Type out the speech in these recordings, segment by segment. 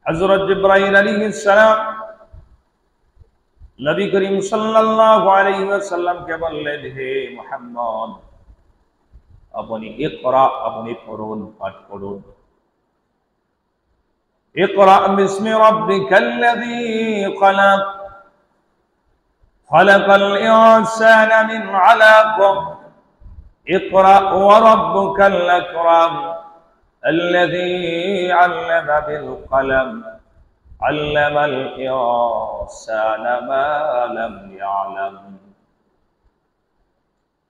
হযরত জিবরাইল আলাইহিস সালাম নবী করিম সাল্লাল্লাহু আলাইহি ওয়াসাল্লামকে বললেন, হে মুহাম্মদ, আপনি ইকরা, আপনি পড়ুন, পাঠ করুন। ইকরা বিসমি রাব্বিকাল্লাযী খলাক, খলাকাল ইনসানা মিন আলাক, ইকরা ওয়া রাব্বুকাল আকরাম, আল্লাযী আল্লামা বিল কলম, আল্লামাল ইনসানা মা লাম ইয়ালাম।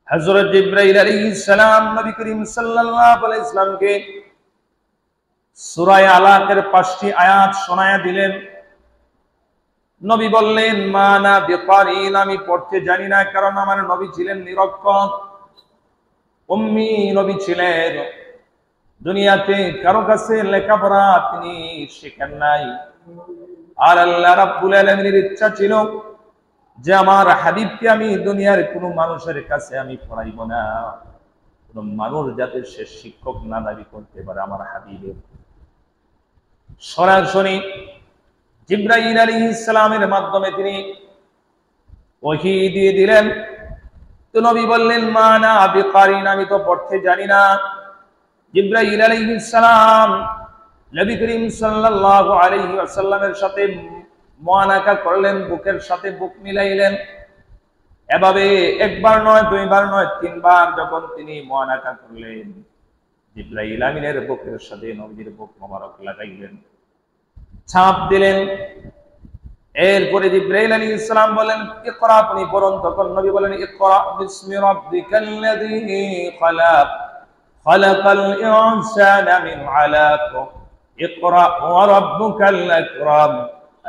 হযরত জিবরাইল আলাইহিস সালাম নবী করিম সাল্লাল্লাহু আলাইহি ওয়াসাল্লামকে সূরা আলাকের 5টি আয়াত শোনায়া দিলেন। নবী বললেন, মা না বিকারিন, আমি পড়তে জানি না, কারণ আমার নবী ছিলেন নিরক্ষর, উম্মি নবী ছিলেন। দুনিয়াতে কারো কাছে লেখাপড়া তিনি শেখেন নাই। আর আল্লাহ রাব্বুল আলামিনের ইচ্ছা ছিল যে আমার হাবিবকে আমি দুনিয়ার কোনো মানুষের কাছে আমি পড়াইব না, কোন মানুষ যাতে সে শিক্ষক না দাবি করতে পারে আমার হাবিবের। সরাসরি জিবরাইল আলাইহিস সালামের মাধ্যমে তিনি ওহী দিয়ে দিলেন। তো নবী বললেন, মা না বিকারিন, আমি তো পড়তে জানি না। জিবরাইল আলাইহিস সালাম নবী করিম সাল্লাল্লাহু আলাইহি ওয়াসাল্লামের সাথে মুআনাকা করলেন, বুকের সাথে বুক মিলাইলেন। এভাবে একবার নয়, দুইবার নয়, তিনবার যখন তিনি মুআনাকা করলেন, জিবরাইল আমিনের বুকের সাথে নবীর বুক মোবারক লাগাইলেন, ছাপ দিলেন। এরপরে জিবরাইল আলাইহিস সালাম বলেন, ইকরা, আপনি পড়ুন। তখন নবী বলেন, ইকরা বিসমি রাব্বিকাল্লাযী খলাক, খলাকাল ইনসানা মিন আলাক, ইকরা ওয়া রাব্বুকাল আকরাম,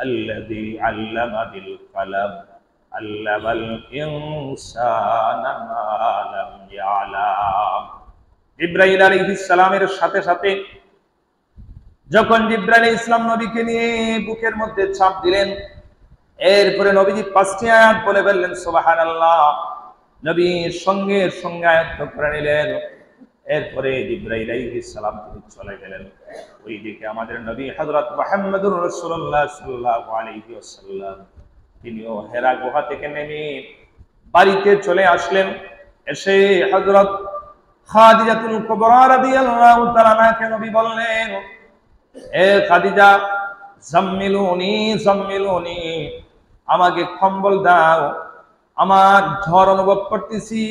আল্লাযী আল্লামা বিল কলম, আল্লামাল ইনসানা মা লাম ইয়ালাম। জিবরাইল আলাইহিস সালামের সাথে সাথে যখন জিবরাইল আলাইহিস সালাম নবীকে নিয়ে বুকের মধ্যে ছাপ দিলেন, এরপরে নবীজি 5টি আয়াত বলে বললেন সুবহানাল্লাহ। নবী সঙ্গে সঙ্গে আয়াত করে নিলেন। এরপরে জিবরাইল আলাইহিস সালাম তিনি চলে গেলেন। ওইদিকে আমাদের নবী হযরত মুহাম্মদুর রাসূলুল্লাহ সাল্লাল্লাহু আলাইহি ওয়াসাল্লাম তিনিও হেরা গুহা থেকে নেমে বাড়িতে চলে আসলেন। এসে হযরত খাদিজাতুল কুবরা রাদিয়াল্লাহু তাআলা আনহাকে নবী বললেন, এ খাদিজা, জাম্মিলুনি জাম্মিলুনি, আমাকে কম্বল দাও, আমার ঝড় অনুভব করতেছি।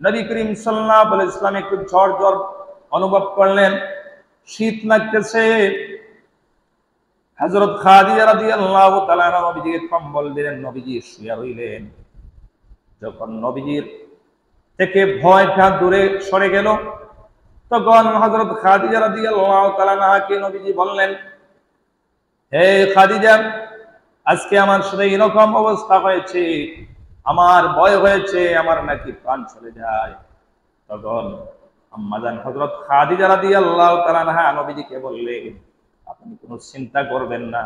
নবী করিম সাল্লাল্লাহু আলাইহি ওয়াসাল্লাম একটু ঝড় ঝড় অনুভব করলেন, শীত লাগতেছে। হযরত খাদিজা রাদিয়াল্লাহু তাআলা আনহা নবীজিকে কম্বল দিলেন, নবীজি শুয়ে রইলেন। যখন নবীজির থেকে ভয়টা দূরে সরে গেল, তখন হযরত খাদিজা রাদিয়াল্লাহু তাআলা আনহাকে নবীজি বললেন, হে খাদিজা, আজকে আমার সাথে এরকম অবস্থা হয়েছে, আমার ভয় হয়েছে, আমার নাকি প্রাণ চলে যায়। তখন আম্মাজান হযরত খাদিজা রাদিয়াল্লাহু তাআলা আনহা নবীজিকে বললেন, আপনি কোনো চিন্তা করবেন না,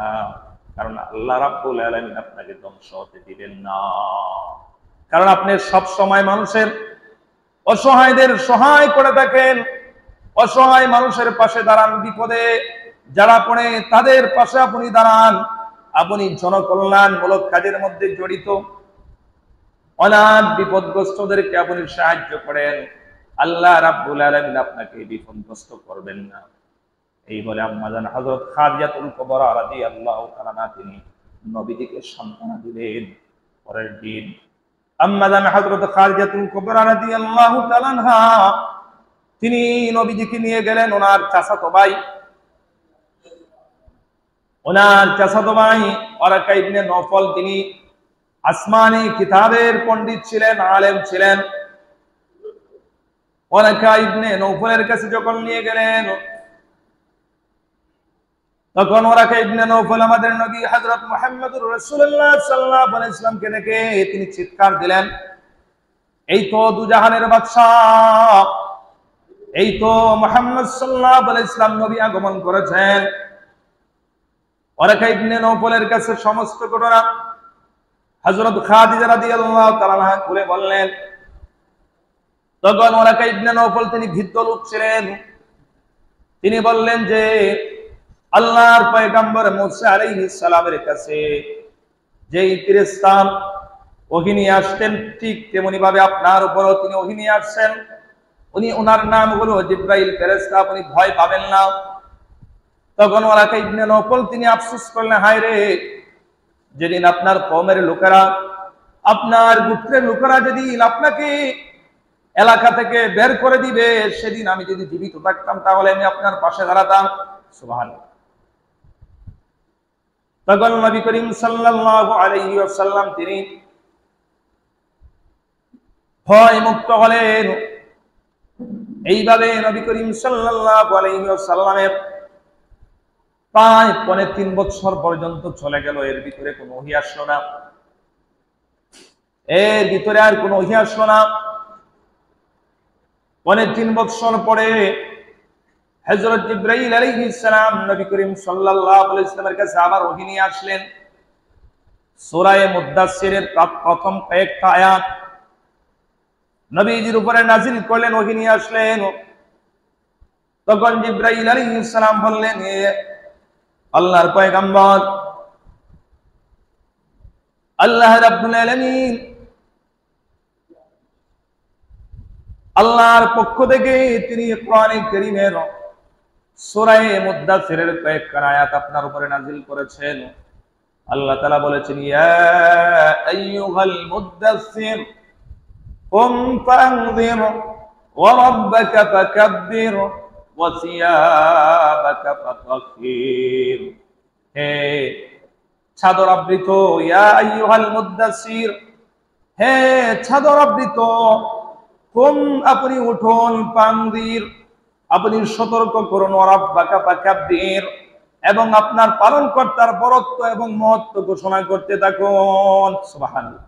কারণ আল্লাহ রাব্বুল আলামিন আপনাকে ধ্বংস হতে দিবেন না। কারণ আপনি সব সময় মানুষের অসহায়দের সহায় করে থাকেন, অসহায় মানুষের পাশে দাঁড়ান, বিপদে যারা পড়ে তাদের পাশে আপনি দাঁড়ান, আপনি জনকল্যাণমূলক কাজের মধ্যে জড়িত, অনাথ বিপদগ্রস্তদেরকে আপনি সাহায্য করেন। আল্লাহ রাব্বুল আলামিন আপনাকে বিপদগ্রস্ত করবেন না। এই বলে আম্মাজান হযরত খাদিজাতুল কুবরা রাদিয়াল্লাহু তাআলা আনহা তিনি নবীজিকে সান্ত্বনা দিলেন। পরের দিন আম্মাজান হযরত খাদিজাতুল কুবরা রাদিয়াল্লাহু তাআলা আনহা তিনি নবীজিকে নিয়ে গেলেন ওনার চাচাতো ভাই ওয়ারাকা ইবনে নওফল, তিনি আসমানি কিতাবের পণ্ডিত ছিলেন, আলেম ছিলেন। ওয়ারাকা ইবনে নওফলের কাছে যখন নিয়ে গেলেন, তখন ওয়ারাকা ইবনে নওফল আমাদের নবী হযরত মুহাম্মদুর রাসূলুল্লাহ সাল্লাল্লাহু আলাইহি ওয়াসাল্লামকে দেখে তিনি চিৎকার দিলেন, এই তো দুজাহানের বাদশা, এই তো মুহাম্মদ সাল্লাল্লাহু আলাইহি ওয়াসাল্লাম নবী আগমন করেছেন। ওয়ারাকা ইবনে নওফলের কাছে সমস্ত ঘটনা হযরত খাদিজা রাদিয়াল্লাহু তাআলা আনহা খুলে বললেন। তখন ওয়ারাকা ইবনে নওফল তিনি ভীত লোক ছিলেন, তিনি বললেন যে আল্লাহর পয়গম্বর মুসা আলাইহিস সালামের কাছে যেই ফেরেশতা ওহী নিয়ে আসতেন, ঠিক তেমনি ভাবে আপনার উপরও তিনি ওহী নিয়ে আসছেন। ওনার নাম হলো জিবরাইল ফেরেশতা, আপনি ভয় পাবেন না। তখন ওয়ারাকা ইবনে নওফল তিনি আফসোস করলেন, হায় রে, যেদিন আপনার কওমের লোকেরা, আপনার গোত্রের লোকেরা যেদিন আপনাকে এলাকা থেকে বের করে দিবে, সেদিন আমি যদি জীবিত থাকতাম তাহলে আমি আপনার পাশে দাঁড়াতাম। সুবহানাল্লাহ। তখন নবী করিম সাল্লাল্লাহু আলাইহি ওয়াসাল্লাম তিনি ভয় মুক্ত হলেন। এইভাবে নবী করিম সাল্লাল্লাহু আলাইহি ওয়াসাল্লামের প্রায় ৩.৫ বছর পর্যন্ত চলে গেল। এর ভিতরে কোনো ওহী আসলো না, এর ভিতরে আর কোনো ওহী আসলো না। ৩.৫ বছর পরে হযরত জিবরাইল আলাইহিস সালাম নবী করিম সাল্লাল্লাহু আলাইহি ওয়াসাল্লামের কাছে আবার ওহী নিয়ে আসলেন। সূরা মুদ্দাসসিরের প্রথম কয়েকটা আয়াত নবীজির উপরে নাযিল করলেন, ওহী নিয়ে আসলেন। তখন জিবরাইল আলাইহিস সালাম বললেন, হে আল্লাহর পয়গম্বর, আল্লাহ রাব্বুল আলামিন আল্লাহর পক্ষ থেকে তিনি কোরআনে কারীমের সূরা মুদ্দাসসিরের কয়েকটা আয়াত আপনার উপরে নাযিল করেছেন। আল্লাহ তাআলা বলেছেন, ইয়া আইয়ুহাল মুদ্দাসসির কুম ফানযির ওয়া রাব্বাকা ফাকাব্বির ওয়া সিয়াবাকা ফাতাহহির। হে চাদর আবৃত, ইয়া আইয়ুহাল মুদ্দাসসির, হে চাদর আবৃত, কুম আপনি উঠুন, ফানযির আপনি সতর্ক করুন, ওয়া রাব্বাকা ফাকাব্বির এবং আপনার পালনকর্তার বরত্ব এবং মহত্ব ঘোষণা করতে থাকুন। সুবহানাল্লাহ।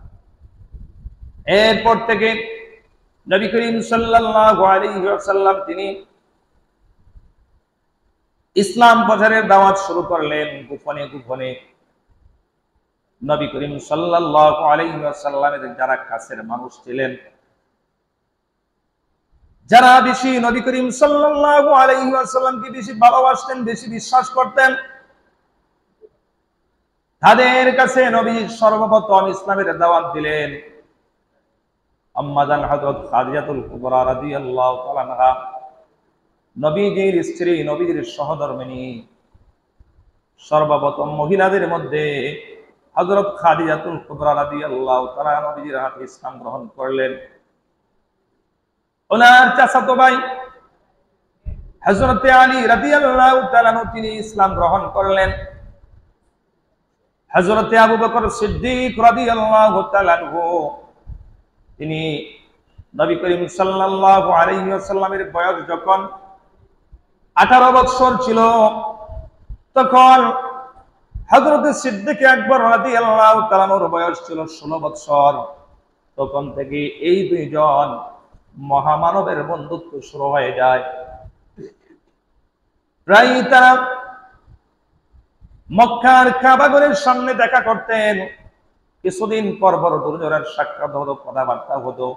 এরপর থেকে নবী করিম সাল্লাল্লাহু আলাইহি ওয়াসাল্লাম তিনি ইসলাম প্রচারের দাওয়াত শুরু করলেন গোপনে গোপনে। নবী করিম সাল্লাল্লাহু আলাইহি ওয়াসাল্লামের যারা কাছের মানুষ ছিলেন, যারা বেশি নবী করিম সাল্লাল্লাহু আলাইহি ওয়াসাল্লামকে বেশি ভালোবাসতেন, বেশি বিশ্বাস করতেন, তাদের কাছে নবী সর্বপ্রথম ইসলামের দাওয়াত দিলেন। আম্মা জান হযরত খাদিজাতুল কুবরা রাদিয়াল্লাহু তাআলা আনহা, নবীজির স্ত্রী, নবীজির সহধর্মিণী, সর্বপ্রথম মহিলাদের মধ্যে হযরত খাদিজাতুল কুবরা রাদিয়াল্লাহু তাআলা নবীজির হাতে ইসলাম গ্রহণ করলেন। ওনার চাচাতো ভাই হযরত আলী রাদিয়াল্লাহু তাআলা তিনি ইসলাম গ্রহণ করলেন। হযরত আবু বকর সিদ্দিক রাদিয়াল্লাহু তাআলা তিনি নবী করিম সাল্লাল্লাহু আলাইহি ওয়াসাল্লামের বয়স যখন 18 বছর ছিল, তখন হযরত সিদ্দিক আকবর রাদিয়াল্লাহু তাআলার বয়স ছিল 16 বছর। তখন থেকে এই দুইজন মহামানবের বন্ধুত্ব শুরু হয়ে যায়। প্রায় তারা মক্কার কাবাগরের সামনে দেখা করতেন। কিছুদিন পর পর দুজনের সাক্ষাৎ হতো, কথাবার্তা হতো।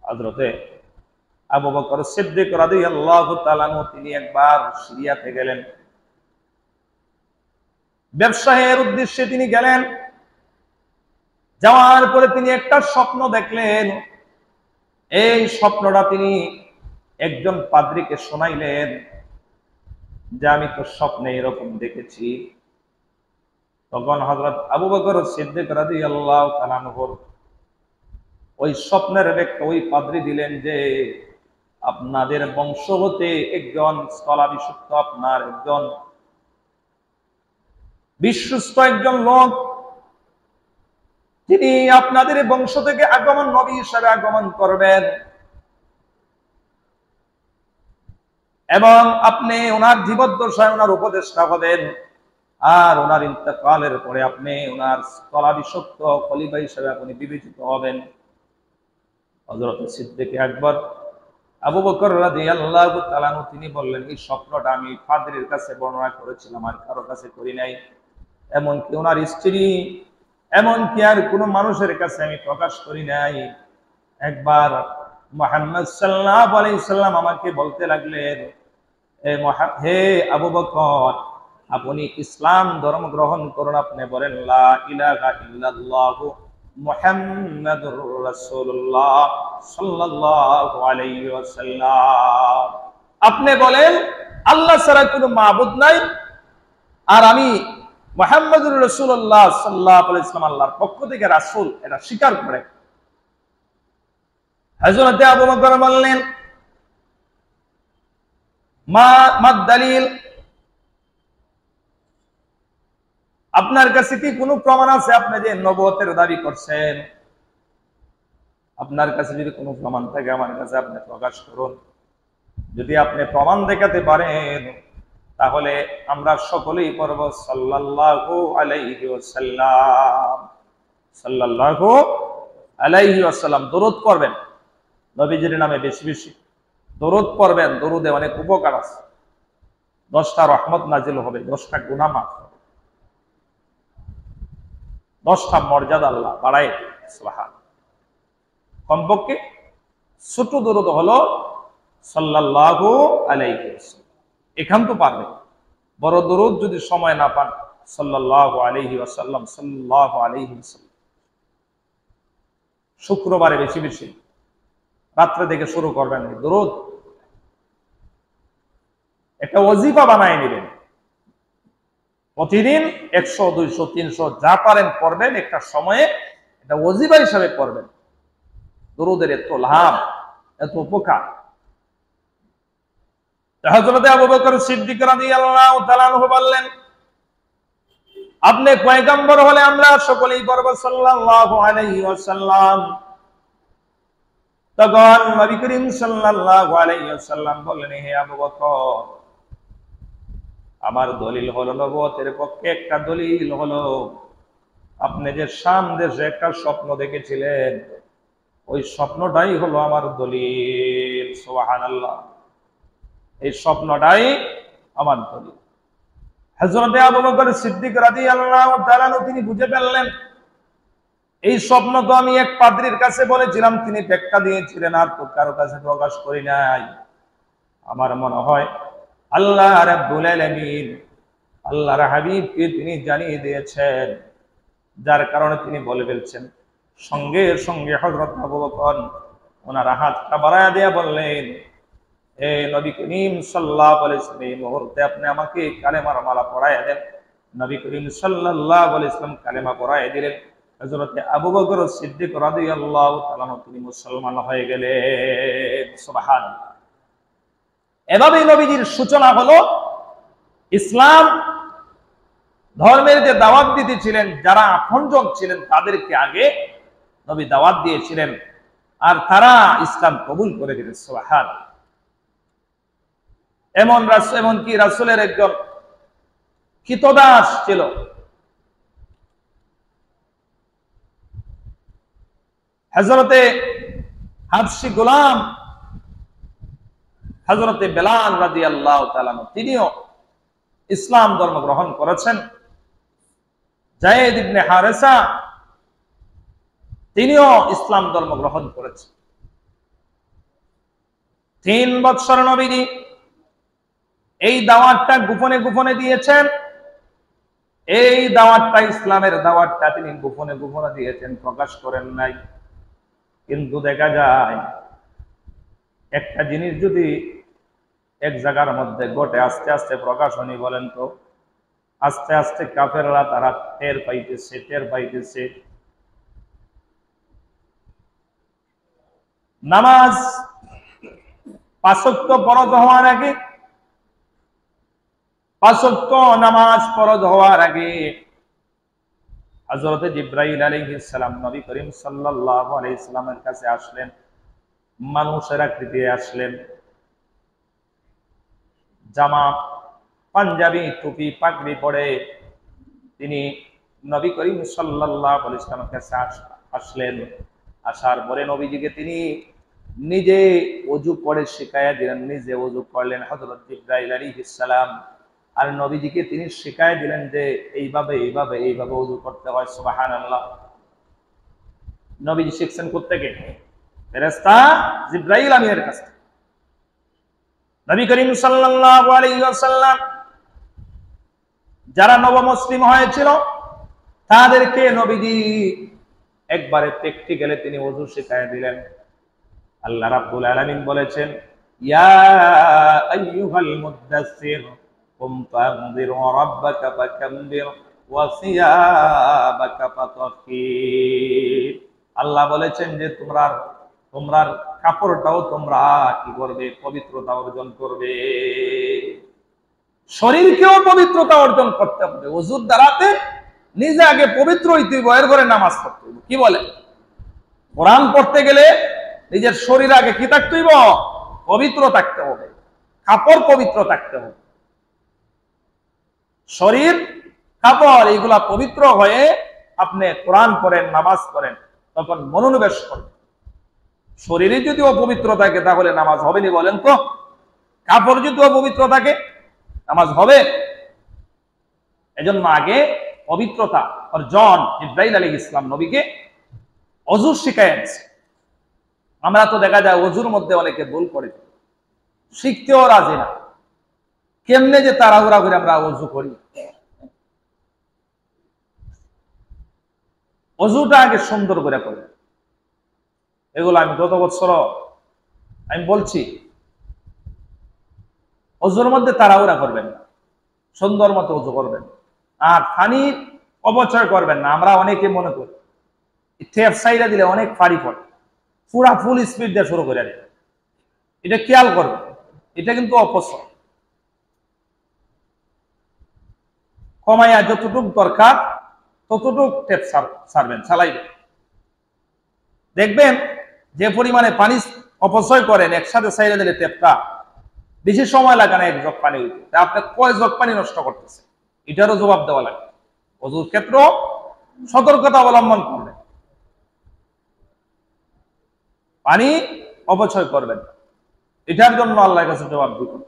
হযরতে আবু বকর সিদ্দিক রাদিয়াল্লাহু তাআলা তিনি একবার সিরিয়াতে গেলেন, ব্যবসায়ের উদ্দেশ্যে তিনি গেলেন। যাওয়ার পরে তিনি একটা স্বপ্ন দেখলেন। এই স্বপ্নটা তিনি একজন পাদ্রীকে শোনাইলেন যে আমি তো স্বপ্নে এরকম দেখেছি। তখন হযরত আবু বকর সিদ্দিক রাদিয়াল্লাহু তাআলা ওই স্বপ্নের ব্যাখ্যা ওই পাদ্রী দিলেন যে আপনাদের বংশ হতে একজন স্থলাভিষিক্ত, আপনার একজন বিশ্বস্ত একজন লোক, তিনি আপনাদের বংশ থেকে আগমন নবী হিসেবে আগমন করবেন এবং আপনি ওনার জীবদ্দশায় ওনার উপদেষ্টা হবেন, আর ওনার ইন্তেকালের পরে আপনি ওনার স্থলাভিষিক্ত খলিফা হিসেবে আপনি বিবেচিত হবেন। হযরত সিদ্দিক আকবর আবু বকর রাদিয়াল্লাহু তাআলা তিনি বললেন, এই স্বপ্নটা আমি পাদ্রীর কাছে বর্ণনা করেছিলাম, আর কারো কাছে করি নাই, এমনকি ওনার স্ত্রী, এমনকি আর কোনো মানুষের কাছে আমি প্রকাশ করি নাই। একবার মুহাম্মদ সাল্লাল্লাহু আলাইহি সাল্লাম আমাকে বলতে লাগলেন, হে আবু বকর, আপনি ইসলাম ধর্ম গ্রহণ করুন। আপনি বলেন লা ইলাহা ইল্লাল্লাহু মুহাম্মাদুর রাসূলুল্লাহ সাল্লাল্লাহু আলাইহি ওয়াসাল্লাম। আপনি বলেন আল্লাহ ছাড়া কোনো মাবুদ নাই, আর আমি মুহাম্মাদুর রাসূলুল্লাহ সাল্লাল্লাহু আলাইহি ওয়াসাল্লাম আল্লাহর পক্ষ থেকে রাসূল, এটা স্বীকার করেন। হযরত আবু বকর বললেন মা দলিল, আপনার কাছে কি কোনো প্রমাণ আছে আপনি যে নবুয়তের দাবি করছেন? আপনার কাছে যদি কোনো প্রমাণ থাকে আমার কাছে আপনি প্রকাশ করুন। যদি আপনি প্রমাণ দেখাতে পারেন তাহলে আমরা সকলেই পড়ব সাল্লাল্লাহু আলাইহি ওয়াসাল্লাম। সাল্লাল্লাহু আলাইহি ওয়াসাল্লাম দরুদ পড়বেন, নবীজির নামে বেশি বেশি দরুদ পড়বেন। দরুদে অনেক উপকার আছে। 10টা রহমত নাজিল হবে, 10টা গুনাহ মাফ হবে, 10টা মর্যাদা আল্লাহ বাড়ায়। সুবহানাল্লাহ। কমপক্ষে ছোট দরুদ হলো সাল্লাল্লাহু আলাইহি ওয়াসাল্লাম, এখান তো পারবে। বড় দরুদ যদি সময় না পান, সাল্লাল্লাহু আলাইহি ওয়াসাল্লাম, সাল্লাল্লাহু আলাইহি ওয়াসাল্লাম। শুক্রবারে বেশি বেশি রাত্রে থেকে শুরু করবেন দরুদ। একটা ওয়াজিফা বানায় নেবেন, প্রতিদিন 100, 200, 300 যা পারেন পড়বেন। একটা সময়ে এটা ওয়াজিফা হিসাবে পড়বেন। দরুদের এত লাভ, এত উপকার। হযরত আবু বকর সিদ্দিক রাদিয়াল্লাহু তাআলা আনহু বললেন, আপনি পয়গম্বর হলে আমরা সকলেই পড়ব সাল্লাল্লাহু আলাইহি ওয়াসাল্লাম। তখন নবী করিম সাল্লাল্লাহু আলাইহি ওয়াসাল্লাম বললেন, হে আবু বকর, আমার দলিল হলো, নবুয়তের পক্ষে একটা দলিল হলো, আপনি যে শাম দেশে একটা স্বপ্ন দেখেছিলেন, ওই স্বপ্নটাই হলো আমার দলিল। সুবহানাল্লাহ। এই স্বপ্নটাই আমার দলিল। হযরত আবু বকর সিদ্দিক রাদিয়াল্লাহু তাআলা তিনি বুঝে ফেললেন, এই স্বপ্ন তো আমি এক পাদ্রীর কাছে বলেছিলাম, তিনি ব্যাখ্যা দিয়েছিলেন, আর তো কারো কাছে প্রকাশ করি নাই। আমার মনে হয় আল্লাহ রাব্বুল আলামিন আল্লাহর হাবিবকে তিনি জানিয়ে দিয়েছেন, যার কারণে তিনি বলে ফেলছেন। সঙ্গে সঙ্গে হযরত আবু বকর ওনার হাতটা বাড়ায়া দিয়ে বললেন, হে নবী করিম সাল্লাল্লাহু আলাইহি ওয়াসাল্লাম, এই মুহূর্তে আপনি আমাকে কালেমার মালা পরায়া দেন। নবী করিম সাল্লাল্লাহু আলাইহি ওয়াসাল্লাম কালেমা পরায়া দিলেন। হযরত আবু বকর সিদ্দিক রাদিয়াল্লাহু তাআলা তিনি মুসলমান হয়ে গেলেন। সুবহানাল্লাহ। এভাবেই নবীজির সূচনা হলো। ইসলাম ধর্মের যে দাওয়াত দিতেছিলেন, যারা আপনজন ছিলেন তাদেরকে আগে নবী দাওয়াত দিয়েছিলেন, আর তারা ইসলাম কবুল করে দিলেন। সুবহানাল্লাহ। এমনকি রাসূলের একজন কৃতদাস ছিল, হযরতে হাবশী গোলাম হযরতে বেলাল রাদিয়াল্লাহু তাআলা, তিনিও ইসলাম ধর্ম গ্রহণ করেছেন। যায়েদ ইবনে হারেসা তিনিও ইসলাম ধর্ম গ্রহণ করেছেন। 3 বছর নবীজি এই দাওয়াতটা গোপনে গোপনে দিয়েছেন। এই দাওয়াতটা, ইসলামের দাওয়াতটা তিনি গোপনে গোপনে দিয়েছেন, প্রকাশ করেন নাই। কিন্তু দেখা যায় একটা জিনিস যদি এক জায়গার মধ্যে ঘটে, আস্তে আস্তে প্রকাশ হয়নি, বলেন তো আস্তে আস্তে কাফেররা তারা টের পাইতেছে। নামাজ 5 ওয়াক্ত ফরজ হওয়ার আগে, 5 ওয়াক্ত নামাজ ফরজ হওয়ার আগে হযরত জিবরাইল আলাইহিস সালাম নবী করিম সাল্লাল্লাহু আলাইহি সাল্লামের কাছে আসলেন। মানুষের আকৃতিতে আসলেন, জামা পাঞ্জাবি টুপি পাগড়ি পরে তিনি নবী করিম সাল্লাল্লাহু আলাইহি সাল্লামের কাছে আসলেন। আসার পরে নবীজিকে তিনি নিজে ওযু করে শিখায়া দিলেন, নিজে ওযু করলেন হযরত জিবরাইল আলাইহিস সালাম। আর নবীজিকে তিনি শিখায়া দিলেন যে এইভাবে এইভাবে এইভাবে ওযু করতে হয়। সুবহানাল্লাহ। নবীজি শিখছেন কোত্থেকে? ফেরেশতা জিবরাইল আমিনের কাছে। নবী করিম সাল্লাল্লাহু আলাইহি ওয়াসাল্লাম যারা নবমুসলিম হয়েছিল তাদেরকে নবীজি একবারে প্র্যাকটিক্যালি তিনি ওযু শিখিয়ে দিলেন। আল্লাহ রাব্বুল আলামিন বলেছেন, ইয়া আইয়ুহাল মুদ্দাসসির কুম ফানযির ওয়া রাব্বাকা ফাকাব্বির ওয়া সিয়াবাকা ফাতাহহির। আল্লাহ বলেছেন যে তোমরার কাপড়টাও তোমরা কি করবে? পবিত্রতা অর্জন করবে। শরীরকেও পবিত্রতা অর্জন করতে হবে। ওযুর দ্বারাতে নিজে আগে পবিত্র হইতে হবে, এরপরে নামাজ পড়তে হবে। কি বলে? কোরআন পড়তে গেলে নিজের শরীর আগে কি থাকতে হইব? পবিত্র থাকতে হবে, কাপড় পবিত্র থাকতে হবে। শরীর, কাপড় এইগুলা পবিত্র হয়ে আপনি কোরআন পড়েন, নামাজ পড়েন, তখন মনোনিবেশ করেন। শরীরে যদি অপবিত্র থাকে তাহলে নামাজ হবে নি বলেন তো? কাপড় যদি অপবিত্র থাকে নামাজ হবে? এজন্য আগে পবিত্রতা অর্জন জিবরাইল আলাইহিস সালাম নবীকে ওযু শিখায়েছে। আমরা তো দেখা যায় ওযুর মধ্যে অনেকে ভুল করে, শিখতেও রাজি না। কেমনে যে তাড়াহুড়া করে আমরা ওযু করি। ওযুটা আগে সুন্দর করে করি। এগুলো আমি গত বছর আমি বলছি, ওযুর মধ্যে তাড়াহুড়া করবেন না, সুন্দর মতো ওযু করবেন, আর পানি অপচয় করবেন না। আমরা অনেকে মনে করি টেপ সাইডা দিলে অনেক পানি পড়ে, পুরা ফুল স্পিড দিয়ে শুরু করে দেয়। এটা খেয়াল করবেন, এটা কিন্তু অপচয়। কমাইয়া যতটুকু দরকার ততটুক টেপ ছাড়বেন, চালাইবেন। দেখবেন যে পরিমাণে পানি অপচয় করেন, একসাথে সাইডে দিলে টেপটা বেশি সময় লাগে না এক জগ পানি হইতে। আপনি কয় জগ পানি নষ্ট করতেছে, এটারও জবাব দেওয়া লাগে। ওযুর ক্ষেত্র সতর্কতা অবলম্বন করবেন, পানি অপচয় করবেন, এটার জন্য আল্লাহর কাছে জবাব দিবেন।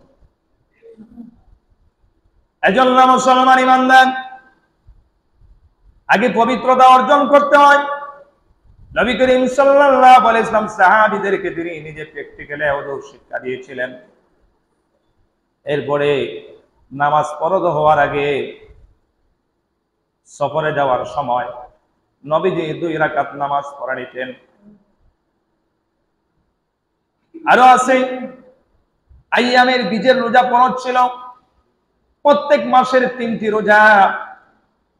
এজন্য মুসলমান ইমানদার আগে পবিত্রতা অর্জন করতে হয়। নবী করিম সাল্লাল্লাহু আলাইহি ওয়াসাল্লাম সাহাবীদেরকে তিনি নিজে প্র্যাকটিক্যালি ওযু শিক্ষা দিয়েছিলেন। এরপরে নামাজ ফরজ হওয়ার আগে সফরে যাওয়ার সময় নবীজি 2 রাকাত নামাজ পড়া নিতেন। আরো আছে আইয়ামের বীজের রোজা ফরজ ছিল। প্রত্যেক মাসের 3টি রোজা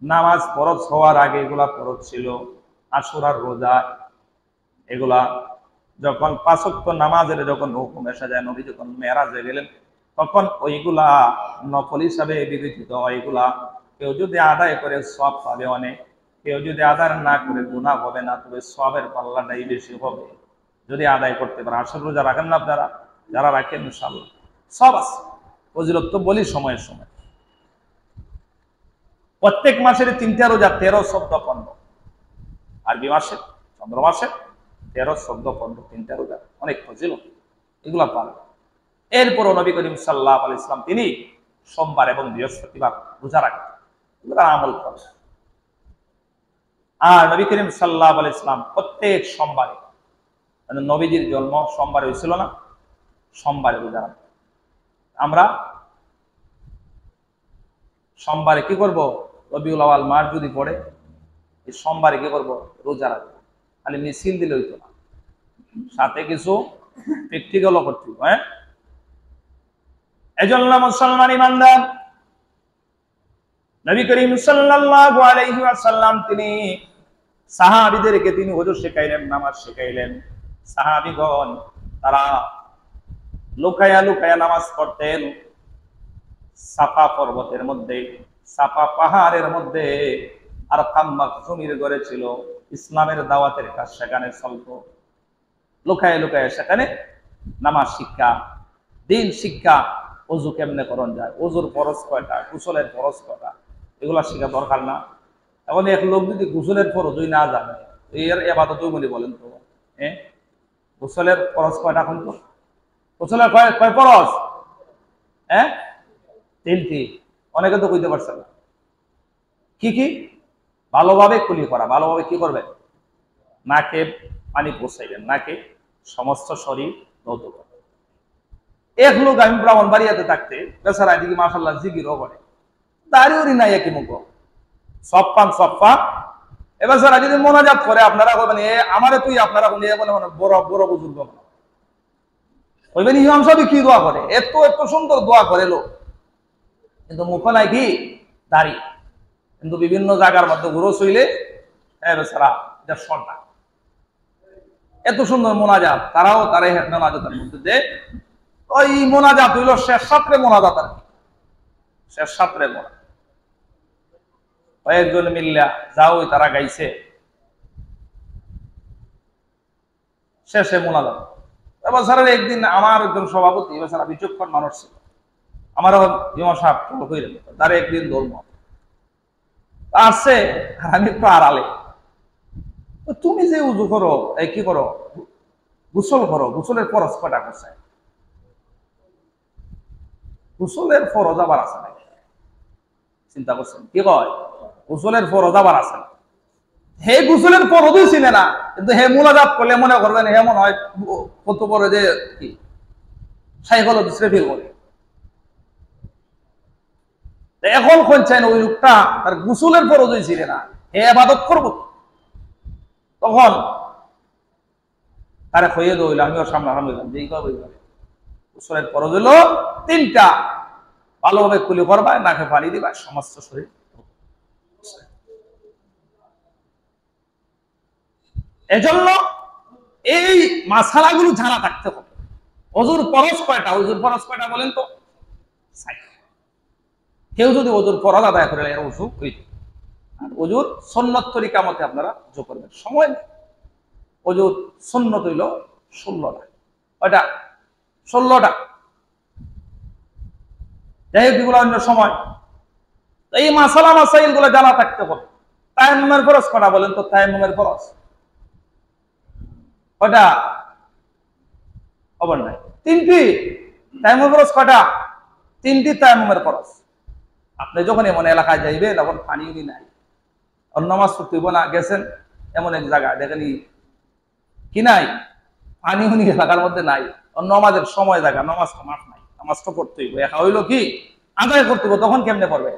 নামাজ ফরজ হওয়ার আগে এগুলা ফরজ ছিল। আশুরার রোজা, এগুলা যখন 5 ওয়াক্ত নামাজের যখন হুকুম এসে যায়, নবী যখন মেরাজে গেলেন, তখন ওইগুলা নফল হিসাবে বিবেচিত হয়। এগুলা কেউ যদি আদায় করে সওয়াব পাবে অনেক, কেউ যদি আদায় না করে গুনাহ হবে না, তবে সওয়াবের পাল্লাটাই বেশি হবে যদি আদায় করতে পারে। আশুর রোজা রাখেন না আপনারা? যারা রাখেন ইনশাআল্লাহ সব আছে। ফজিলত তো বলি সময়ের সময়। প্রত্যেক মাসের 3টা রোজা 13, 14, 15। আরবি মাসে, চন্দ্র মাসে 13, 14, 15 3টা রোজা, অনেক ফজিলত, এগুলা পান। এরপরও নবী করিম সাল্লাল্লাহু আলাইহি ওয়াসাল্লাম তিনি সোমবার এবং বৃহস্পতিবার রোজা রাখতেন, এগুলা আমল করেন। আর নবী করিম সাল্লাল্লাহু আলাইহি ওয়াসাল্লাম প্রত্যেক সোমবারে, নবীজির জন্ম সোমবারে হয়েছিল না, সোমবারে রোজা রাখতেন। আমরা সোমবারে কি করব? রবিউল আউয়াল মাস যদি পড়ে, এই সোমবারে কি করব? রোজা রাখবো। খালি মিছিল দিলে হইতো না, সাথে কিছু প্র্যাকটিক্যালও করতে হবে। হ্যাঁ, এজন্য মুসলমান ইমানদার নবী করিম সাল্লাল্লাহু আলাইহি ওয়াসাল্লাম তিনি সাহাবীদেরকে তিনি ওযু শেখাইলেন, নামাজ শেখাইলেন। সাহাবীগণ তারা লুকায়া লুকায়া নামাজ পড়তেন। সাফা পর্বতের মধ্যে, সাফা পাহাড়ের মধ্যে আর মাকজুমির ঘরে ছিল ইসলামের দাওয়াতের কাজ, সেখানে চলতো। লুকায় লুকায় সেখানে নামাজ শিক্ষা, দিন শিক্ষা, ওযু কেমনে করণ যায়, ওযুর ফরজ কয়টা, গোসলের ফরজ কয়টা, এগুলা শিখা দরকার না? এখন এক লোক যদি গোসলের ফরজই না জানে, এর ইবাদত বলি বলেন তো? হ্যাঁ, গোসলের ফরজ কয়টা? এখন তো গোসলের কয় ফরজ? হ্যাঁ, 3টি। অনেকে তো কইতে পারছে না। কি কি? ভালোভাবে কুলি করা। ভালোভাবে কি করবেন? নাকে পানি পৌঁছাইবেন, নাকে সমস্ত শরীর ধৌত করবেন। এক লোক আমি ব্রাহ্মণবাড়িয়াতে থাকতে বেচারা এদিকে মাশাআল্লাহ জিকিরও করে, দাড়িউরি নাই একই মুখ, সপ্পা এবার স্যার যদি মোনাজাত করে আপনারা বলবেন এ আমারে তুই আপনারা বড় বড় বুজুর্গ বলবেন ইমাম সাহেব কি দোয়া করে, এত এত সুন্দর দোয়া করে লোক, কিন্তু মুখ নাই কি দাড়ি, কিন্তু বিভিন্ন জায়গার মধ্যে ঘুরো শুইলে বেচারা এটা সন্না। এত সুন্দর মোনাজাত, তারাও তারাই মোনাজাতের মধ্যে যে ওই মোনাজাত হইল শেষ সাত্রে মোনাজাত, আর কি শেষ সাত্রে মোনাজাত কয়েকজন মিল্লা যাও তারা গাইছে শেষে মোনাজাত। এবার স্যার একদিন আমার একজন সভাপতি এবার বিচক্ষণ মানুষ ছিল, আমার ইমাম সাহেব তার একদিন ধর্ম আসছে, আমি একটু আড়ালে, তুমি যে উজু করো এই কি করো গোসল করো, গোসলের ফরজ কয়টা করছে, গোসলের ফরজ আবার আছে নাকি, চিন্তা করছেন কি কয় গোসলের ফরজ আবার আছে না, হে গোসলের ফরজই চিনে না, কিন্তু হে মোনাজাত করলে মনে করবেন হে মনে হয় কত বড় যে কি সাইকোলজি ফিল করে। এখন কোন চাই না ওই লোকটা তার গোসলের ফরজই চিনে না, হে ইবাদত করব, তখন তারে হইয়ে দইল, আমিও সামনে হামলাম যে এইভাবে গোসলের ফরজ হলো তিনটা, ভালোভাবে কুলি করবা, নাকে পানি দিবা, সমস্ত শরীর। এজন্য এই মাসালাগুলো জানা থাকতে হবে। ওযুর ফরজ কয়টা, ওযুর ফরজ কয়টা বলেন তো? কেউ যদি ওযুর ফরজ আদায় করে এর ওযু হইতে, আর ওযুর সুন্নাত তরিকা মতে আপনারা ওযু করবেন, সময় নেই। ওযুর সুন্নাত হইল 16টা, ওইটা 16টা, যাই হোক এগুলো অন্য সময়। এই মাসালা মাসাইল গুলো জানা থাকতে হবে। তায়াম্মুমের ফরজ কয়টা বলেন তো? তায়াম্মুমের ফরজ কয়টা? খবর নাই, তিনটি। তায়াম্মুমের ফরজ কয়টা? তিনটি তায়াম্মুমের ফরজ। আপনি যখন এমন এলাকায় যাইবেন তখন পানিও নাই, নামাজ পড়তে না গেছেন এমন এক জায়গায় দেখেন কি নাই পানিও এলাকার মধ্যে নাই, নামাজের সময় জায়গা, নামাজ তো মাঠ নাই, নামাজ তো পড়তে হইব, একা হইলো কি আদায় করতে হইব, তখন কেমনে করবে?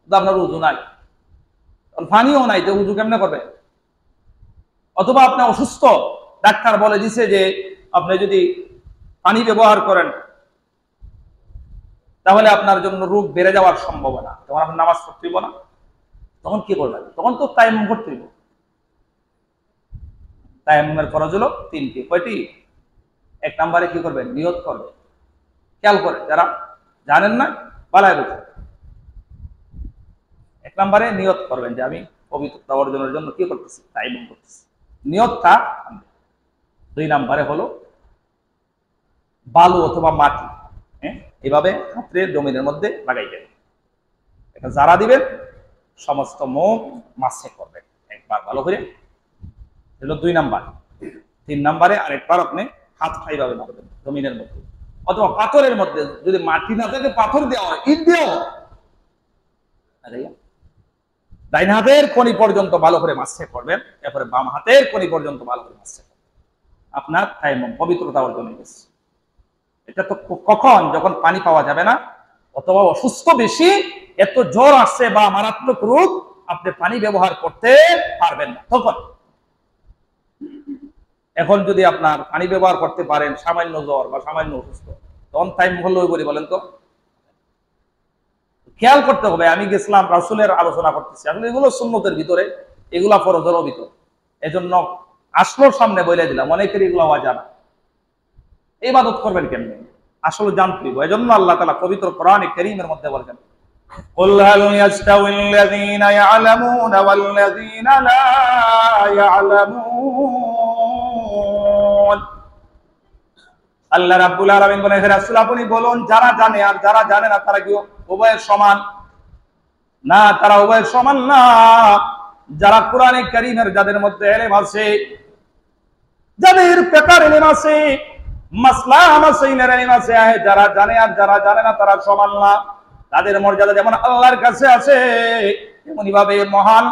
আপনার উযু নাই, পানিও নাই, তো উযু কেমনে করবে? অথবা আপনি অসুস্থ, ডাক্তার বলে দিছে যে আপনি যদি পানি ব্যবহার করেন তাহলে আপনার জন্য রোগ বেড়ে যাওয়ার সম্ভাবনা, তখন আপনি নামাজ পড়তে হইব না, তখন কি করবেন? তখন তো তায়াম্মুম করতে হইব। তায়াম্মুমের ফরজ হলো তিনটি, কয়টি? এক নম্বরে কি করবেন? নিয়ত করবেন। খেয়াল করে যারা জানেন না বালায় বুঝে, এক নম্বরে নিয়ত করবেন যে আমি পবিত্রতা অর্জনের জন্য কি করতেছি? তায়াম্মুম করতেছি, নিয়তটা। দুই নম্বরে হলো বালু অথবা মাটি, এভাবে হাতে জমিনের মধ্যে লাগাইবেন, এটা যারা দিবেন সমস্ত মুখ মাসে করবেন একবার ভালো করে, হলো দুই নাম্বার। তিন নাম্বারে আরেকবার আপনি হাত এইভাবে মারবেন জমিনের মধ্যে অথবা পাথরের মধ্যে, যদি মাটি না থাকে পাথর দেওয়া হয়, ইট দেওয়া হয়, ডাইন হাতের কনি পর্যন্ত ভালো করে মাসে করবেন, এরপরে বাম হাতের কনি পর্যন্ত ভালো করে মাসে করবেন, আপনার তায়াম্মুম পবিত্রতা অর্জন হয়ে গেছে। এটা তো কখন? যখন পানি পাওয়া যাবে না, অথবা অসুস্থ বেশি, এত জ্বর আসছে বা মারাত্মক রোগ, আপনি পানি ব্যবহার করতে পারবেন না তখন। এখন যদি আপনার পানি ব্যবহার করতে পারেন, সামান্য জ্বর বা সামান্য অসুস্থ, তখন তায়াম্মুম হলো ওই বলেন তো। খেয়াল করতে হবে, আমি গেছিলাম রাসূলের আলোচনা করতেছি, আসলে এগুলো সুন্নতের ভিতরে, এগুলা ফরজের ভিতরে, এজন্য আসলোর সামনে বলে দিলাম, অনেকের এগুলো অজানা। ইবাদত করবেন কেমনে আসলে জানতে হবে, এজন্য আল্লাহ তাআলা পবিত্র কোরআনে কারীমের মধ্যে বলেন, কুল হাল ইয়াস্তাউিল্লাযীনা ইয়া'লামুনা ওয়াল্লাযীনা লা ইয়া'লামুন। আল্লাহ রাব্বুল আলামিন বলেন, হে রাসূল আপনি বলুন, যারা জানে আর যারা জানে না তারা কি উভয়ের সমান? না, তারা উভয়ের সমান না। যারা কোরআনে কারীমের যাদের মধ্যে ইলম আছে, যাদের ফিকহের ইলম আছে, মাসলা মাসাইলের ইলম আছে, যারা জানে আর যারা জানে না তারা সমান না। তাদের মর্যাদা যেমন আল্লাহর কাছে আছে, তেমনি ভাবে মহান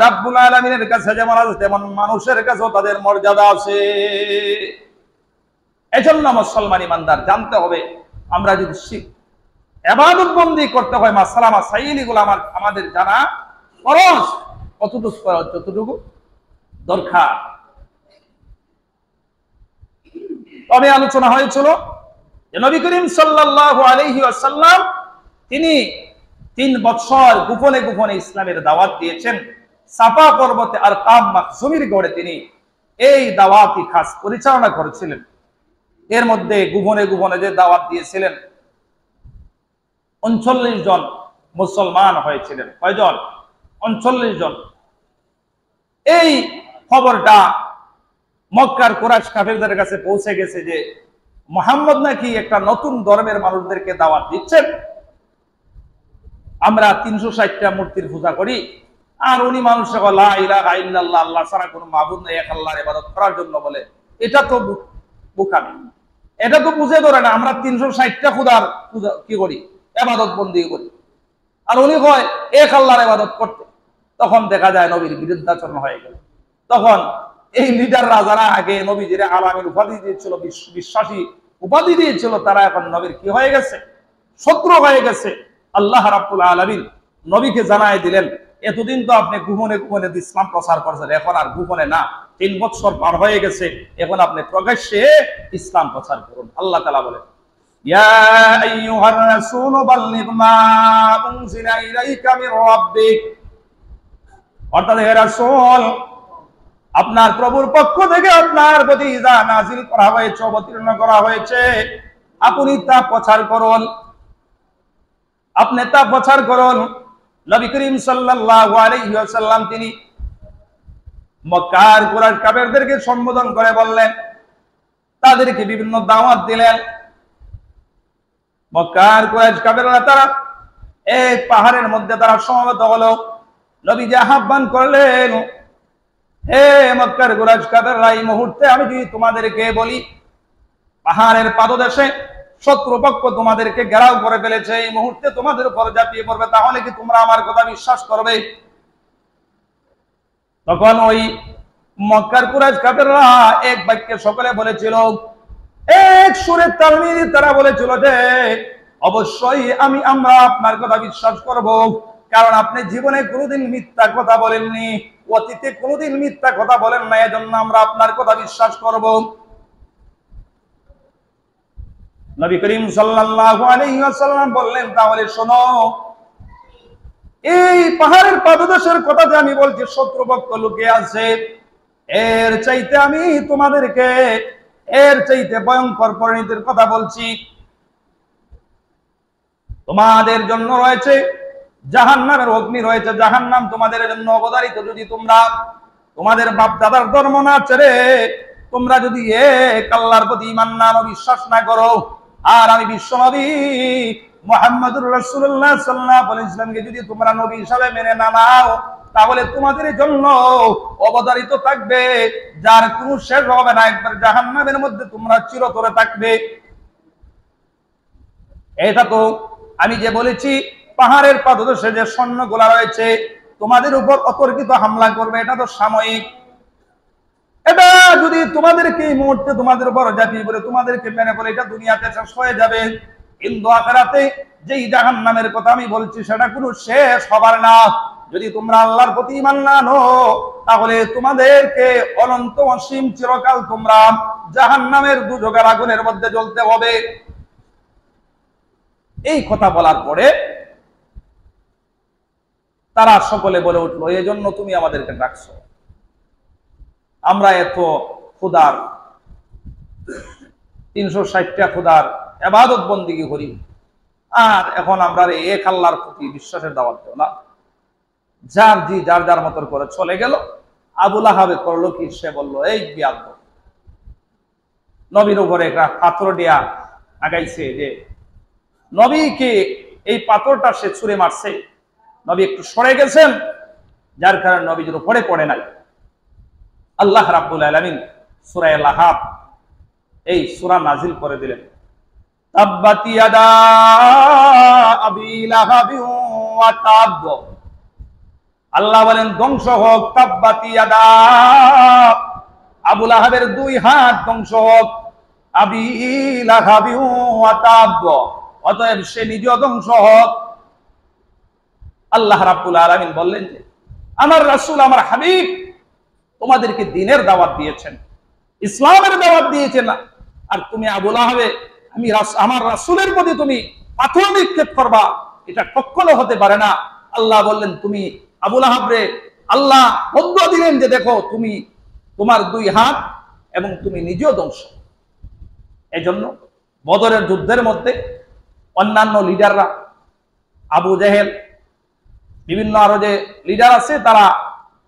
রাব্বুল আলামিনের কাছে যেমন আছে, তেমন মানুষের কাছেও তাদের মর্যাদা আছে। এজন্য মুসলমান ইমানদার জানতে হবে আমরা যদি ইবাদত বন্দি করতে হয়, মাসালা মাসাইলগুলো আমাদের জানা ফরজ, কতটুকু ফরজ, যতটুকু দরকার। তবে আলোচনা হয়েছিল যে নবী করিম সাল্লাল্লাহু আলাইহি ওয়াসাল্লাম তিনি 3 বছর গোপনে গোপনে ইসলামের দাওয়াত দিয়েছেন। সাফা পর্বতে আর কাম মাখজুমির গড়ে তিনি এই দাওয়াতি খাস পরিচালনা করেছিলেন। এর মধ্যে গোপনে গোপনে যে দাওয়াত দিয়েছিলেন 39 জন মুসলমান হয়েছিলেন। কয়জন? 39 জন। এই খবরটা মক্কার কুরাইশ কাফেরদের কাছে পৌঁছে গেছে যে মুহাম্মদ নাকি একটা নতুন ধর্মের মানুষদেরকে দাওয়াত দিচ্ছেন। আমরা 360টা মূর্তির পূজা করি, আর উনি মানুষকে লা ইলাহা ইল্লাল্লাহ, আল্লাহ ছাড়া কোনো মাবুদ নেই, এক আল্লাহর ইবাদত করার জন্য বলে। এটা তো বোকামি, এটা তো বুঝে ধরে না। আমরা 360টা খোদার পূজা কি করি, ইবাদত বন্দি করি, আর উনি কয় এক আল্লাহর ইবাদত করতে। তখন দেখা যায় নবীর বিরুদ্ধাচরণ হয়ে গেল। তখন এই লিডাররা যারা আগে নবীজির আলামিন উপাধি দিয়েছিল, বিশ্বাসী উপাধি দিয়েছিল, তারা এখন নবীর কি হয়ে গেছে, শত্রু হয়ে গেছে। আল্লাহ রাব্বুল আলামিন নবীকে জানায় দিলেন, এতদিন তো আপনি গোপনে গোপনে ইসলাম প্রচার করছেন, এখন আর গোপনে না, 3 বছর পার হয়ে গেছে, এখন আপনি প্রকাশ্যে ইসলাম প্রচার করুন। আল্লাহ তাআলা বলেন, ইয়া আইয়ুহার রাসূল বাল্লিগ মা উনজিলা ইলাইকা মির রাব্বিক, অর্থাৎ হে রাসূল, আপনার প্রভুর পক্ষ থেকে আপনার প্রতি যা নাযিল করা হয়েছে, অবতীর্ণ করা হয়েছে, আপনি তা প্রচার করুন, আপনি তা প্রচার করুন। নবী করিম সাল্লাল্লাহু আলাইহি ওয়াসাল্লাম তিনি মক্কার কুরাইশ কাফেরদেরকে সম্বোধন করে বললেন, তাদেরকে বিভিন্ন দাওয়াত দিলেন। মক্কার কুরাইশ কাফেররা তারা এক পাহাড়ের মধ্যে তারা সমবেত হলো। নবীজি আহ্বান করলেন, হে মক্কার কুরাইশ কাফেররা, এই মুহূর্তে আমি যদি তোমাদেরকে বলি পাহাড়ের পাদদেশে শত্রুপক্ষ তোমাদেরকে ঘেরাও করে ফেলেছে, এই মুহূর্তে তোমাদের উপর ঝাঁপিয়ে পড়বে, তাহলে কি তোমরা আমার কথা বিশ্বাস করবে? তখন ওই মক্কার কুরাইশ কাফেররা এক বাক্যে সকলে বলেছিল, এক সুরে তাল মিলিয়ে তারা বলেছিল যে অবশ্যই আমরা আপনার কথা বিশ্বাস করব, কারণ আপনি জীবনে কোনোদিন মিথ্যা কথা বলেননি, অতীতে কোনোদিন মিথ্যা কথা বলেন না, এজন্য আমরা আপনার কথা বিশ্বাস করব। নবী করিম সাল্লাল্লাহু আলাইহি ওয়াসাল্লাম বললেন, তাহলে শোনো, এই পাহাড়ের পাদদেশের কথা যে আমি বলছি শত্রুপক্ষ লুকিয়ে আছে, এর চাইতে আমি তোমাদেরকে এর চাইতে ভয়ঙ্কর পরিণতির কথা বলছি। তোমাদের জন্য রয়েছে জাহান্নামের অগ্নি, রয়েছে জাহান্নাম তোমাদের জন্য অবধারিত। যদি তোমরা তোমাদের বাপ দাদার ধর্ম না ছেড়ে তোমরা যদি এক আল্লাহর প্রতি ঈমান না আনো, বিশ্বাস না করো, আর আমি বিশ্ব নবী মুহাম্মদুর রাসূলুল্লাহ সাল্লাল্লাহু আলাইহি ওয়াসাল্লামকে যদি তোমরা নবী হিসাবে মেনে না নাও, তাহলে তোমাদের জন্য অবধারিত থাকবে যার কোনো শেষ হবে না, একবার জাহান্নামের মধ্যে তোমরা চিরতরে থাকবে। এটা তো আমি যে বলেছি পাহাড়ের পাদদেশে যে সৈন্যগুলা রয়েছে তোমাদের উপর অতর্কিত হামলা করবে, এটা তো সাময়িক। এটা যদি তোমাদেরকে এই মুহূর্তে তোমাদের উপর ঝাঁপিয়ে পড়ে তোমাদেরকে মেনে করে, এটা দুনিয়াতে শেষ হয়ে যাবে, কিন্তু আখিরাতে যেই জাহান্নামের কথা আমি বলছি সেটা কোনো শেষ হবার না। যদি তোমরা আল্লাহর প্রতি ঈমান না আনো, তাহলে তোমাদেরকে অনন্ত অসীম চিরকাল তোমরা জাহান্নামের দুর্যোগের আগুনের মধ্যে জ্বলতে হবে। এই কথা বলার পরে তারা সকলে বলে উঠলো, এই জন্য তুমি আমাদেরকে ডাকছো, আমরা এত খুদার 360টা খুদার ইবাদত বন্দেগী করি, আর এখন আমরা এক আল্লাহর প্রতি বিশ্বাসের দাওয়াত দেব না। যার যার মতন করে চলে গেল। আবু লাহাবে করলো কি, সে বলল, এই বিয়াদব, নবীর উপরে একটা পাথর দিয়া আগাইছে, যে নবীকে এই পাথরটা সে ছুঁড়ে মারছে, নবী একটু সরে গেছেন, যার কারণে নবীর উপরে পড়ে নাই। আল্লাহ রাব্বুল আলামিন সূরা লাহাব এই সূরা নাজিল করে দিলেন, তাব্বাত ইয়াদা আবি লাহাবি ওয়া তাব। আল্লাহ বলেন, ধ্বংস হোক তাব্বাত ইয়াদা, আবু লাহাবের 2 হাত ধ্বংস হোক। আবি লাহাবি ওয়া তাব, অতএব সে নিজেও ধ্বংস হোক। আল্লাহ রাব্বুল আলামিন বললেন যে আমার রাসূল, আমার হাবিব তোমাদেরকে দ্বীনের দাওয়াত দিয়েছেন, ইসলামের দাওয়াত দিয়েছেন, আর তুমি আবু লাহাবে আমার রাসূলের প্রতি তুমি পাথর নিক্ষেপ করবা, এটা কখনো হতে পারে না। আল্লাহ বললেন, তুমি আবু লাহাব রে, আল্লাহ বদ্ধ দিলেন যে দেখো তুমি তোমার 2 হাত এবং তুমি নিজেও ধ্বংস। এজন্য বদরের যুদ্ধের মধ্যে অন্যান্য লিডাররা, আবু জেহেল, বিভিন্ন আরো যে লিডার আছে তারা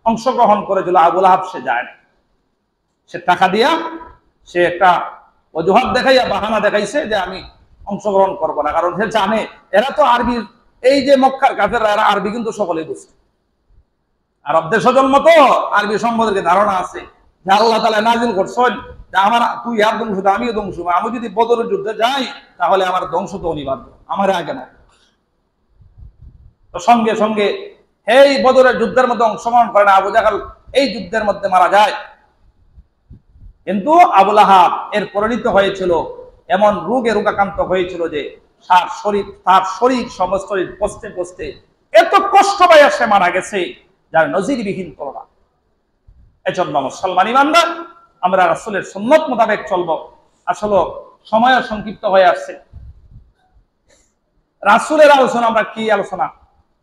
অংশগ্রহণ করেছিল। আবু লাহাব সে যায় না, সে টাকা দিয়া সে একটা অজুহাত দেখাইয়া বাহানা দেখাইছে যে আমি অংশগ্রহণ করবো না, কারণ সে জানে এরা তো আরবি, এই যে মক্কার কাফেররা এরা আরবি কিন্তু সকলেই বুঝে, আরবদের স্বজন্ম তো আরবি সম্পর্কে ধারণা আছে যে আল্লাহ তাআলা নাজিল করছেন যে আমার তুই আর ধ্বংস, আমিও ধ্বংস, আমি যদি বদরের যুদ্ধে যাই তাহলে আমার ধ্বংস তো অনিবার্য, আমার আগে না। তো সঙ্গে সঙ্গে এই বদরের যুদ্ধের মধ্যে অংশগ্রহণ করে না, আবু জাহল এই যুদ্ধের মধ্যে মারা যায়। কিন্তু আবু লাহাব এর পরিণত হয়েছিল, এমন রোগে রোগাক্রান্ত হয়েছিল যে তার শরীর সমস্ত পচতে পচতে এত কষ্ট পাইয়া সে মারা গেছে যার নজিরবিহীন তুলনা। এজন্য মুসলমান ইমানদার, আমরা রাসূলের সুন্নাত মোতাবেক চলবো। আসলে সময় সংক্ষিপ্ত হয়ে আসছে। রাসূলের আলোচনা আমরা কি আলোচনা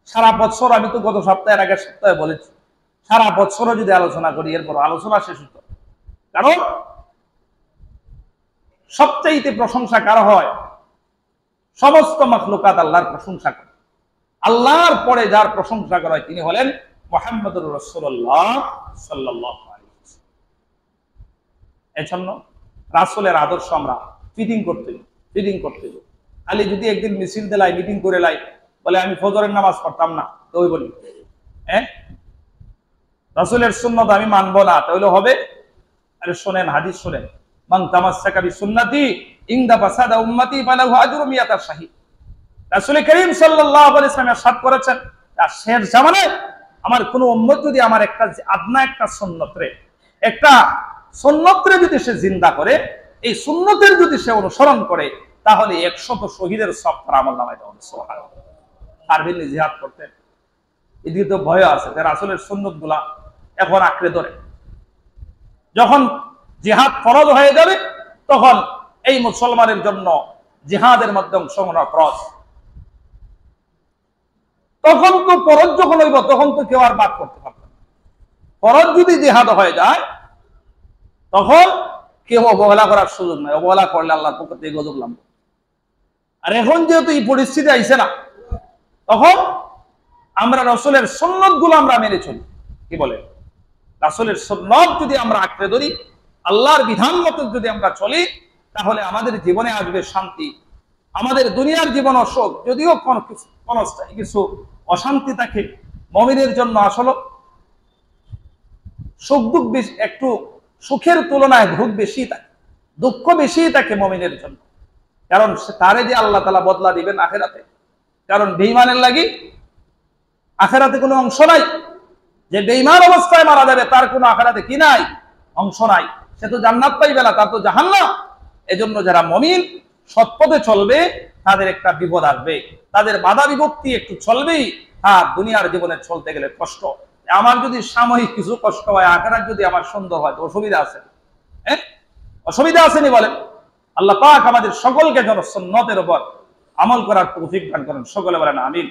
সারা বছর, আমি তো গত সপ্তাহের আগের সপ্তাহে বলেছি, সারা বছরও যদি আলোচনা করি এরপর আলোচনা শেষ হতো। কারণ সবচাইতে প্রশংসা কারো হয়? সমস্ত মাখলুকাত আল্লাহর প্রশংসা করে, আল্লাহর পরে যার প্রশংসা করা হয় তিনি হলেন মুহাম্মদুর রাসূলুল্লাহ সাল্লাল্লাহু আলাইহি ওয়াসাল্লাম। এজন্য রাসূলের আদর্শ আমরা ফিটিং করতে খালি যদি একদিন মিছিল দিলাই, মিটিং করে লাই, বলে আমি ফজরের নামাজ পড়তাম না, তো ওই বলি রাসূলের সুন্নাত আমি মানবো না, তাহলে হবে? আরে শোনেন, হাদিস শোনেন, মান তামাসসাকা বিসুন্নতি ইনদা ফাসাদা উম্মতি ফালাহু আজরু মিয়াতা শাহীদ। রাসূল করিম সাল্লাল্লাহু আলাইহি ওয়াসাল্লাম ইরশাদ করেছেন, আর শেষ জামানায় আমার কোন উম্মত যদি আমার একটা আদনা একটা সুন্নতরে যদি সে জিন্দা করে, এই সুন্নতের যদি সে অনুসরণ করে, তাহলে 100 শহীদের সওয়াব তার আমলনামায় দেওয়া হবে। সুবহানাল্লাহ। তার বিরুদ্ধে জিহাদ করতে এদিকে তো ভয় আছে, রাসূলের সুন্নতগুলা এখন আঁকড়ে ধরে। যখন জিহাদ ফরজ হয়ে যাবে তখন এই মুসলমানের জন্য জিহাদের মধ্যে অংশগ্রহণ ফরজ। তখন তো ফরজ যখন হইব তখন তো কেউ আর বাদ করতে পারবে না। ফরজ যদি জিহাদ হয়ে যায় তখন কেউ অবহেলা করার সুযোগ নাই, অবহেলা করলে আল্লাহর পক্ষ থেকে গজব লাগবে। আর এখন যেহেতু এই পরিস্থিতি আইছে না, তখন আমরা রাসূলের সুন্নতগুলো আমরা মেনে চলি। কি বলে? রাসূলের সুন্নাত যদি আমরা আঁকড়ে ধরি, আল্লাহর বিধান মতো যদি আমরা চলি, তাহলে আমাদের জীবনে আসবে শান্তি, আমাদের দুনিয়ার জীবন সুখ। যদিও কিছু অশান্তি থাকে মুমিনের জন্য, আসলে সুখ দুঃখ বেশি, একটু সুখের তুলনায় দুঃখ বেশি থাকে, দুঃখ বেশি থাকে মুমিনের জন্য। কারণ তারে যে আল্লাহ তাআলা বদলা দিবেন আখিরাতে। কারণ বেঈমানের লাগি আখিরাতে কোনো অংশ নাই। যে বেঈমান অবস্থায় মারা যাবে তার কোনো আখিরাতে কি নাই? অংশ নাই। সে তো জান্নাত পাইবে না, তার তো জাহান্নাম। এজন্য যারা মুমিন সৎপথে চলবে তাদের একটা বিপদ আসবে, তাদের বাধা বিভক্তি একটু চলবেই। হ্যাঁ, দুনিয়ার জীবনে চলতে গেলে কষ্ট। আমার যদি সাময়িক কিছু কষ্ট হয়, আখিরাত যদি আমার সুন্দর হয়, তো অসুবিধা আছে? অসুবিধা আসেনি বলেন? আল্লাহ পাক আমাদের সকলকে যেন সুন্নতের উপর আমল করার তৌফিক দান করেন। সকলে বলেন আমিন।